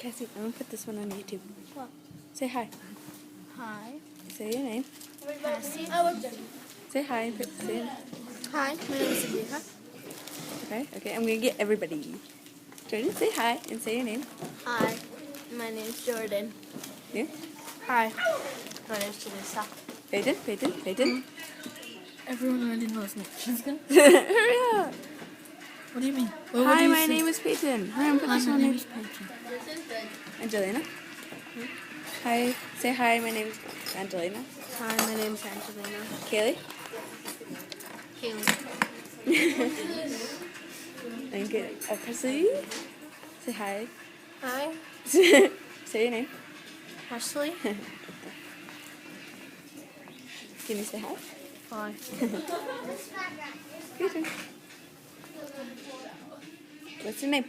Cassie, I'm gonna put this one on YouTube. What? Say hi. Hi. Say your name. Cassie. Say hi. Say your name. Hi, my name is Sabrina. Okay. I'm gonna get everybody. Jordan, say hi and say your name. Hi, my name is Jordan. You? Hi, my name is Teresa. Peyton. Everyone already knows me. She's gonna. Hurry up. What do you mean? Hi, my name is Peyton. Hurry up, put Hi, this my on name it. is Peyton. Angelina. Hi. Say hi. My name is Angelina. Hi, my name is Angelina. Kaylee. Kaylee. And get Presley. Say hi. Hi, Say your name. Ashley. Can you say hi? Hi. Your turn. What's your name?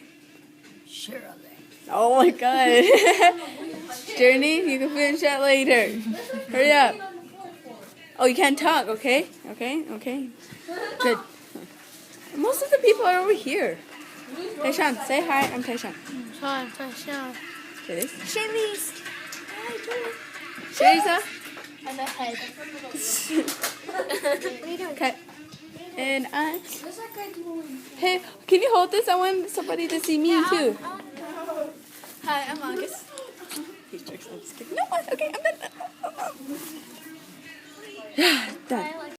Shirley. Oh my god. Journey, you can finish that later. Hurry up. Oh, you can't talk, okay? Okay. Good. Most of the people are over here. Taishan, say hi. I'm Taishan. Hi, Tasha. Shirley. Shaylee's. Sharisa. I'm a head. What are you doing? Cut. And I. Hey, can you hold this? I want somebody to see me too. Hi, I'm August. He's tricks. I'm just kidding. No, okay, I'm done. Done.